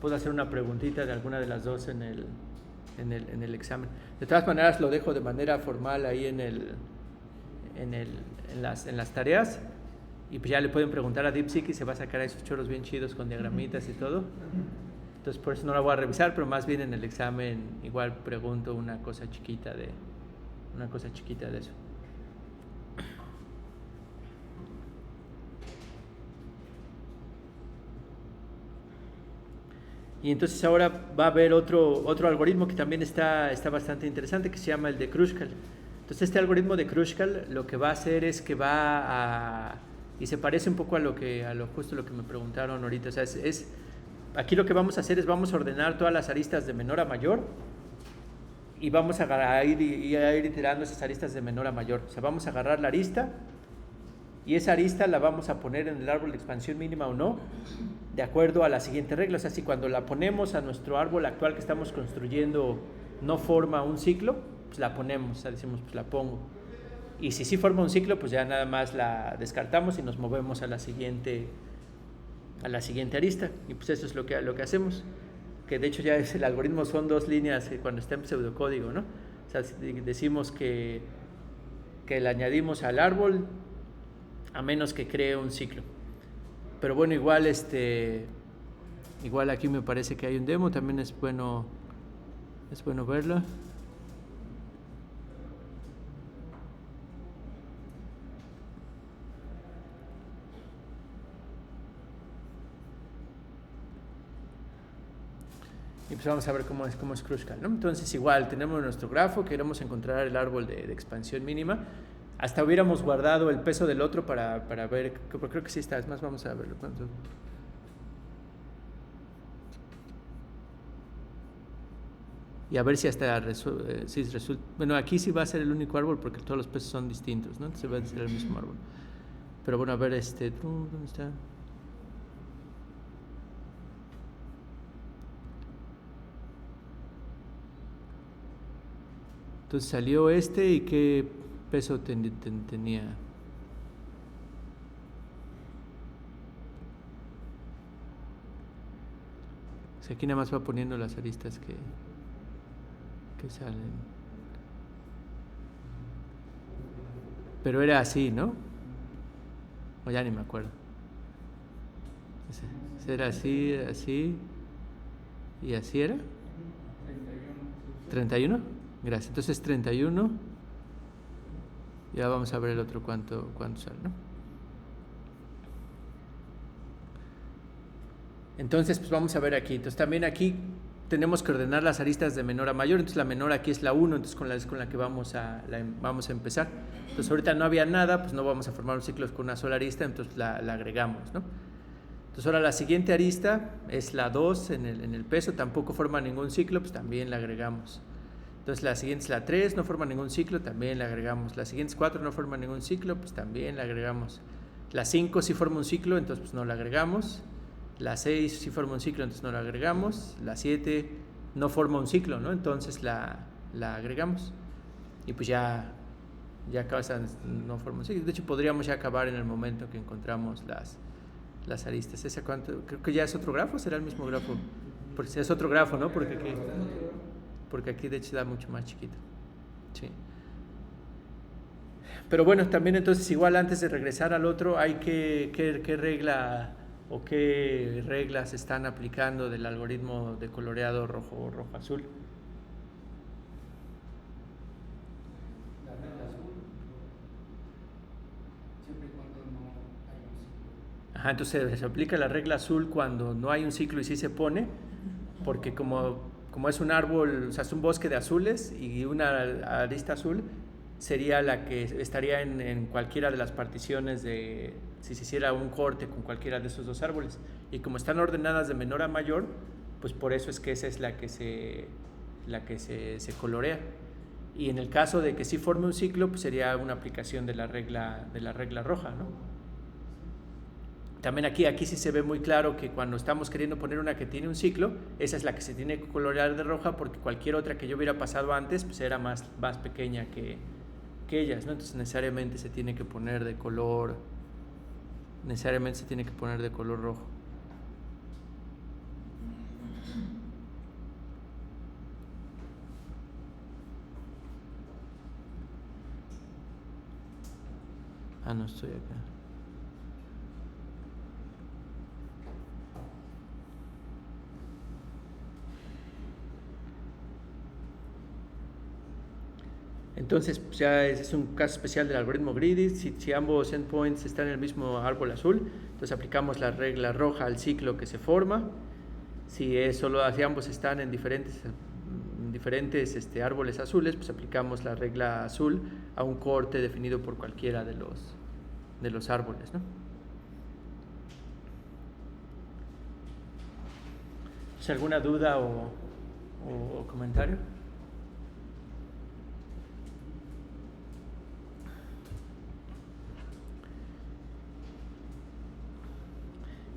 puedo hacer una preguntita de alguna de las dos en el examen. De todas maneras lo dejo de manera formal ahí en las tareas, y pues ya le pueden preguntar a DeepSeek y se va a sacar esos chorros bien chidos con diagramitas y todo. Entonces por eso no la voy a revisar, pero más bien en el examen igual pregunto una cosa chiquita de eso. Y entonces ahora va a haber otro algoritmo que también está bastante interesante, que se llama el de Kruskal. Entonces este algoritmo de Kruskal lo que va a hacer es que y se parece un poco justo lo que me preguntaron ahorita, o sea, aquí lo que vamos a hacer es vamos a ordenar todas las aristas de menor a mayor y vamos a ir iterando esas aristas de menor a mayor. O sea, vamos a agarrar la arista y esa arista la vamos a poner en el árbol de expansión mínima o no, de acuerdo a la siguiente regla. O sea, si cuando la ponemos a nuestro árbol actual que estamos construyendo no forma un ciclo, pues la ponemos, o sea, decimos, pues la pongo. Y si sí forma un ciclo, pues ya nada más la descartamos y nos movemos a la siguiente arista. Y pues eso es lo que hacemos. Que de hecho ya el algoritmo son 2 líneas cuando está en pseudocódigo, ¿no? O sea, decimos que le añadimos al árbol a menos que cree un ciclo. Pero bueno, igual aquí me parece que hay un demo, también es bueno verlo. Y pues vamos a ver cómo es Kruskal, ¿no? Entonces igual tenemos nuestro grafo, queremos encontrar el árbol de expansión mínima. Hasta hubiéramos guardado el peso del otro para ver, creo que sí está, es más, vamos a verlo. ¿Cuánto? Y a ver si hasta resulta. Bueno, aquí sí va a ser el único árbol porque todos los pesos son distintos, ¿no? Entonces va a ser el mismo árbol. Pero bueno, a ver, ¿dónde está? Entonces salió y qué peso tenía. O sea, aquí nada más va poniendo las aristas que salen. Pero era así, ¿no? O ya ni me acuerdo. Era así, y así era. 31. Gracias. Entonces 31. Ya vamos a ver el otro cuánto sale, ¿no? Entonces, pues vamos a ver aquí. Entonces también aquí tenemos que ordenar las aristas de menor a mayor. Entonces la menor aquí es la 1, entonces con la que vamos a empezar. Entonces ahorita no había nada, pues no vamos a formar un ciclo con una sola arista, entonces la agregamos, ¿no? Entonces ahora la siguiente arista es la 2 en el peso, tampoco forma ningún ciclo, pues también la agregamos. Entonces la siguiente es la 3, no forma ningún ciclo, también la agregamos. La siguiente es 4, no forma ningún ciclo, pues también la agregamos. La 5 sí forma un ciclo, entonces pues no la agregamos. La 6 sí forma un ciclo, entonces no la agregamos. La 7 no forma un ciclo, ¿no? Entonces la agregamos. Y pues ya no forma un ciclo. De hecho podríamos ya acabar en el momento que encontramos las aristas. ¿Ese cuánto? Creo que ya es otro grafo, será el mismo grafo. Porque es otro grafo, ¿no? Porque aquí de hecho da mucho más chiquito. Sí. Pero bueno, también entonces igual antes de regresar al otro hay qué regla o qué reglas están aplicando del algoritmo de coloreado rojo-azul. La regla azul, siempre y cuando no hay un ciclo. Ajá, entonces se aplica la regla azul cuando no hay un ciclo y sí se pone, porque como es un árbol, o sea, es un bosque de azules y una arista azul, sería la que estaría en cualquiera de las particiones si se hiciera un corte con cualquiera de esos dos árboles. Y como están ordenadas de menor a mayor, pues por eso es que esa es la que se colorea. Y en el caso de que sí forme un ciclo, pues sería una aplicación de la regla roja, ¿no? También aquí sí se ve muy claro que cuando estamos queriendo poner una que tiene un ciclo, esa es la que se tiene que colorear de roja, porque cualquier otra que yo hubiera pasado antes pues era más pequeña que ellas, ¿no? Entonces necesariamente se tiene que poner de color rojo. No estoy acá. Entonces, pues ya es un caso especial del algoritmo greedy. Si ambos endpoints están en el mismo árbol azul, entonces aplicamos la regla roja al ciclo que se forma. Si ambos están en diferentes árboles azules, pues aplicamos la regla azul a un corte definido por cualquiera de los árboles, ¿no? ¿Alguna duda o comentario?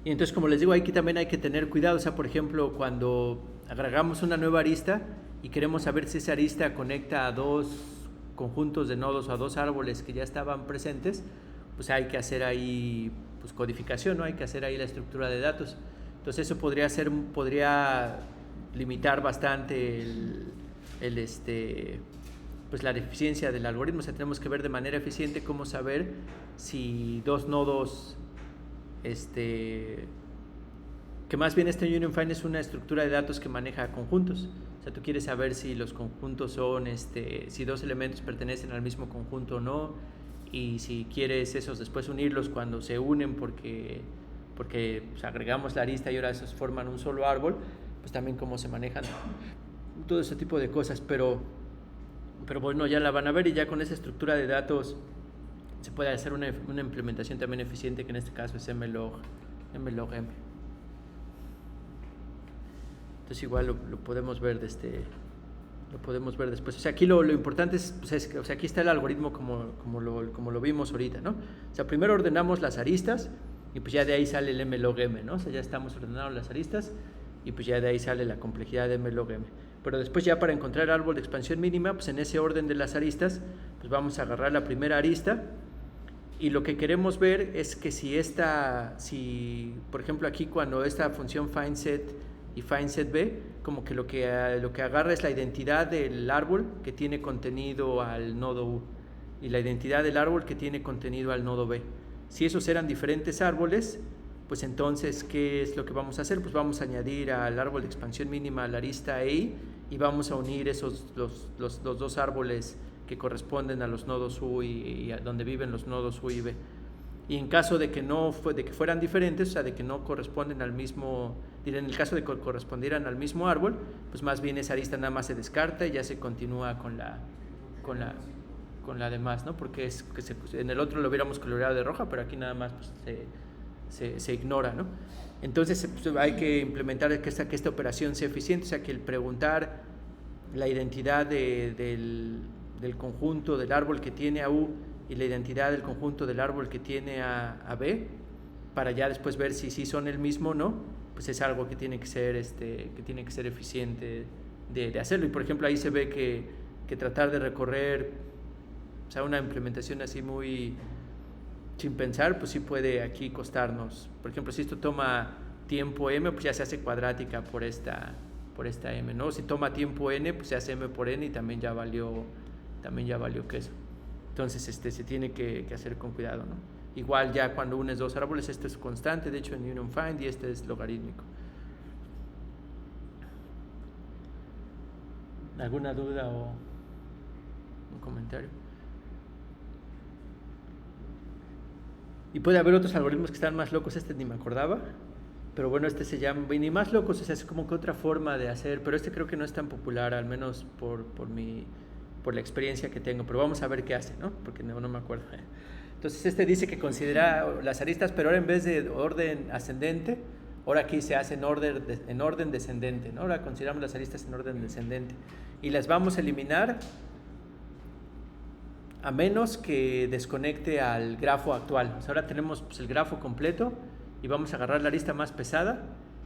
Y entonces, como les digo, aquí también hay que tener cuidado. O sea, por ejemplo, cuando agregamos una nueva arista y queremos saber si esa arista conecta a dos conjuntos de nodos o a dos árboles que ya estaban presentes, pues hay que hacer ahí pues codificación, ¿no? Hay que hacer ahí la estructura de datos. Entonces eso podría limitar bastante pues la eficiencia del algoritmo. O sea, tenemos que ver de manera eficiente cómo saber si dos nodos, que más bien este Union Find es una estructura de datos que maneja conjuntos. O sea, tú quieres saber si los conjuntos son, si dos elementos pertenecen al mismo conjunto o no, y si quieres esos después unirlos cuando se unen porque pues, agregamos la arista y ahora esos forman un solo árbol, pues también cómo se manejan todo ese tipo de cosas, pero bueno, ya la van a ver, y ya con esa estructura de datos se puede hacer una implementación también eficiente, que en este caso es mlog m. Entonces igual lo podemos ver después. O sea, aquí lo importante es que, o sea, aquí está el algoritmo como lo vimos ahorita, ¿no? O sea, primero ordenamos las aristas y pues ya de ahí sale el mlog m, ¿no? O sea, ya estamos ordenando las aristas y pues ya de ahí sale la complejidad de mlog m. Pero después, ya para encontrar el árbol de expansión mínima, pues en ese orden de las aristas, pues vamos a agarrar la primera arista, y lo que queremos ver es que si por ejemplo aquí, cuando esta función findSet y findSetB, como que lo que agarra es la identidad del árbol que tiene contenido al nodo U y la identidad del árbol que tiene contenido al nodo B. Si esos eran diferentes árboles, pues entonces, ¿qué es lo que vamos a hacer? Pues vamos a añadir al árbol de expansión mínima la arista EI y vamos a unir los dos árboles que corresponden a los nodos U y a donde viven los nodos U y B. Y en caso de que fueran diferentes, o sea, de que no corresponden al mismo, en el caso de que correspondieran al mismo árbol, pues más bien esa arista nada más se descarta y ya se continúa con la demás, ¿no? Porque en el otro lo hubiéramos coloreado de roja, pero aquí nada más pues, se ignora, ¿no? Entonces pues, hay que implementar que esta operación sea eficiente, o sea, que el preguntar la identidad del conjunto del árbol que tiene a U y la identidad del conjunto del árbol que tiene a B, para ya después ver si son el mismo o no, pues es algo que tiene que ser eficiente de hacerlo. Y por ejemplo ahí se ve que tratar de recorrer, o sea, una implementación así muy sin pensar, pues sí puede aquí costarnos. Por ejemplo, si esto toma tiempo m, pues ya se hace cuadrática por esta m, ¿no? Si toma tiempo n, pues se hace m por n y también ya valió queso. Entonces se tiene que hacer con cuidado, ¿no? Igual ya cuando unes dos árboles, este es constante, de hecho en Union Find, y este es logarítmico. ¿Alguna duda o un comentario? Y puede haber otros algoritmos que están más locos, ni me acordaba, pero bueno, se llama, ni más locos, o sea, es como que otra forma de hacer, pero creo que no es tan popular, al menos por mi por la experiencia que tengo, pero vamos a ver qué hace, ¿no? Porque no me acuerdo. Entonces dice que considera las aristas, pero ahora en vez de orden ascendente, ahora aquí se hace en orden descendente, ¿no? Ahora consideramos las aristas en orden descendente y las vamos a eliminar a menos que desconecte al grafo actual. Pues ahora tenemos pues, el grafo completo y vamos a agarrar la arista más pesada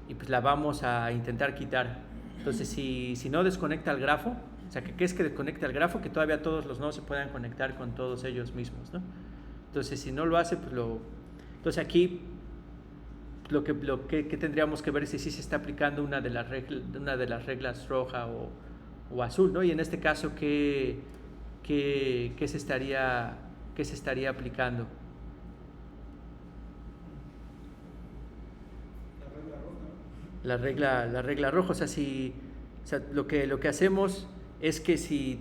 y pues la vamos a intentar quitar. Entonces si no desconecta al grafo, o sea, ¿qué es que desconecta al grafo? Que todavía todos los nodos se puedan conectar con todos ellos mismos, ¿no? Entonces si no lo hace, pues entonces aquí lo que tendríamos que ver es si se está aplicando una de las reglas roja o azul, ¿no? Y en este caso, ¿qué se estaría aplicando? La regla roja. O sea, lo que hacemos es que si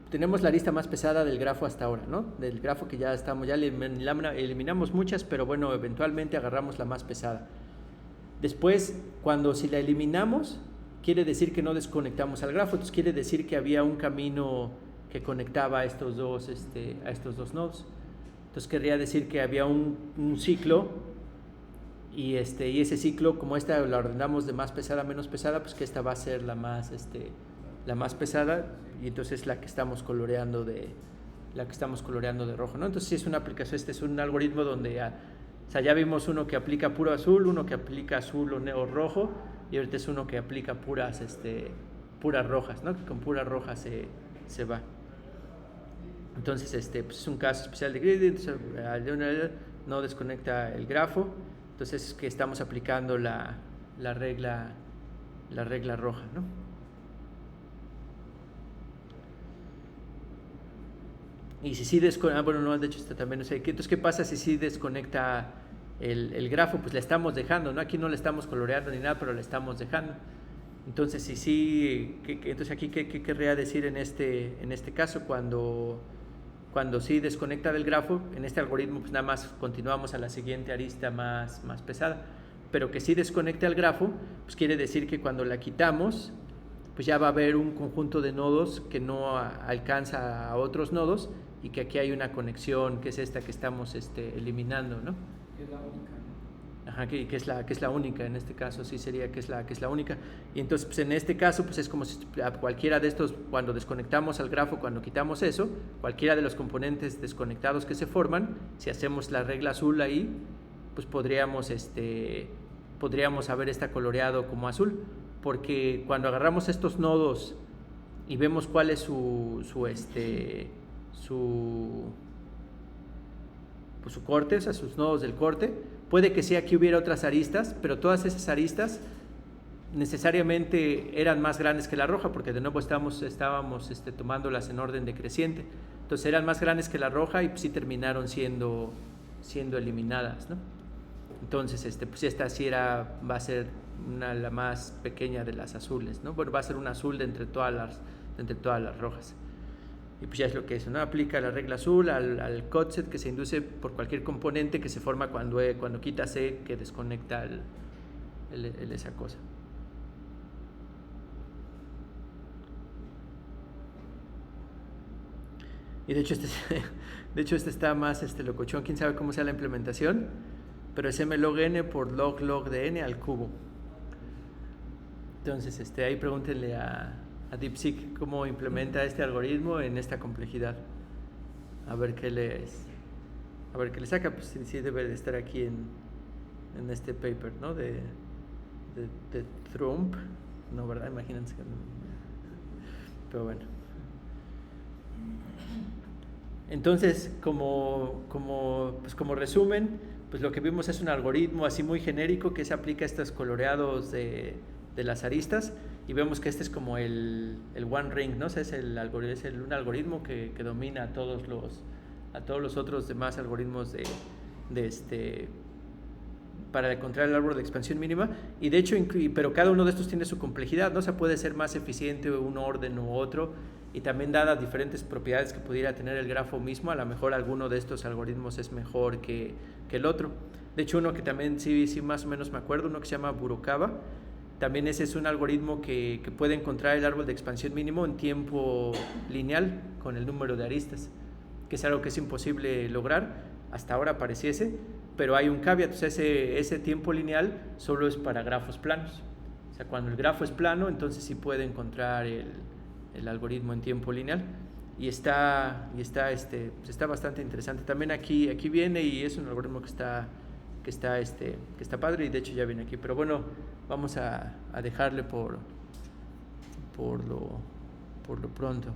tenemos la arista más pesada del grafo hasta ahora, ¿no? Del grafo que ya eliminamos muchas, pero bueno, eventualmente agarramos la más pesada. Después, si la eliminamos, quiere decir que no desconectamos al grafo, entonces quiere decir que había un camino que conectaba a estos dos nodos. Entonces querría decir que había un ciclo y ese ciclo, como esta la ordenamos de más pesada a menos pesada, pues que esta va a ser la más pesada y entonces la que estamos coloreando de rojo, ¿no? Entonces sí es una aplicación, este es un algoritmo donde o sea, ya vimos uno que aplica puro azul, uno que aplica azul o rojo y ahorita es uno que aplica puras rojas, ¿no? Que con puras rojas se va. Entonces pues es un caso especial de gradient, no desconecta el grafo, entonces es que estamos aplicando la regla roja, ¿no? Y si sí desconecta, bueno, no, de hecho está también, no sé, entonces ¿qué pasa si sí desconecta el grafo? Pues la estamos dejando, ¿no? Aquí no le estamos coloreando ni nada, pero la estamos dejando. Entonces, entonces aquí ¿qué querría decir en este caso? Cuando sí desconecta del grafo, en este algoritmo pues nada más continuamos a la siguiente arista más pesada, pero que sí desconecte al grafo, pues quiere decir que cuando la quitamos, pues ya va a haber un conjunto de nodos que no alcanza a otros nodos y que aquí hay una conexión que es esta que estamos eliminando, ¿no? Es la única, ¿no? Ajá, que es la única, en este caso sí sería que es la única. Y entonces pues en este caso pues es como si a cualquiera de estos, cuando desconectamos al grafo, cuando quitamos eso, cualquiera de los componentes desconectados que se forman, si hacemos la regla azul ahí, pues podríamos haber esta coloreado como azul, porque cuando agarramos estos nodos y vemos cuál es su corte, o sea, sus nodos del corte, puede que sí aquí hubiera otras aristas, pero todas esas aristas necesariamente eran más grandes que la roja, porque de nuevo estábamos tomándolas en orden decreciente, entonces eran más grandes que la roja y pues sí terminaron siendo eliminadas, ¿no? Entonces pues esta sí va a ser la más pequeña de las azules, ¿no? Bueno, va a ser un azul de entre todas las rojas. Y pues ya es lo que es, ¿no? Aplica la regla azul al cutset que se induce por cualquier componente que se forma cuando quita C, que desconecta esa cosa. Y de hecho este está más locochón, quién sabe cómo sea la implementación, pero es mlog n por log de n al cubo. Entonces ahí pregúntenle a DeepSeek cómo implementa este algoritmo en esta complejidad, a ver qué le saca. Pues sí debe de estar aquí en este paper, ¿no? de Trump, no, ¿verdad? Imagínense que no. Pero bueno, entonces como resumen, pues lo que vimos es un algoritmo así muy genérico que se aplica a estos coloreados de las aristas, y vemos que este es como el One Ring, ¿no? O sea, es un algoritmo que domina a todos los otros demás algoritmos para encontrar el árbol de expansión mínima, y de hecho pero cada uno de estos tiene su complejidad, ¿no? O sea, puede ser más eficiente un orden u otro, y también dadas diferentes propiedades que pudiera tener el grafo mismo, a lo mejor alguno de estos algoritmos es mejor que el otro. De hecho, uno que también sí más o menos me acuerdo, uno que se llama Burokaba, También ese es un algoritmo que puede encontrar el árbol de expansión mínimo en tiempo lineal con el número de aristas, que es algo que es imposible lograr, hasta ahora pareciese, pero hay un caveat, o sea, ese tiempo lineal solo es para grafos planos. O sea, cuando el grafo es plano, entonces sí puede encontrar el algoritmo en tiempo lineal. Y está bastante interesante. También aquí viene y es un algoritmo que está padre, y de hecho ya viene aquí. Pero bueno, vamos a dejarle por lo pronto.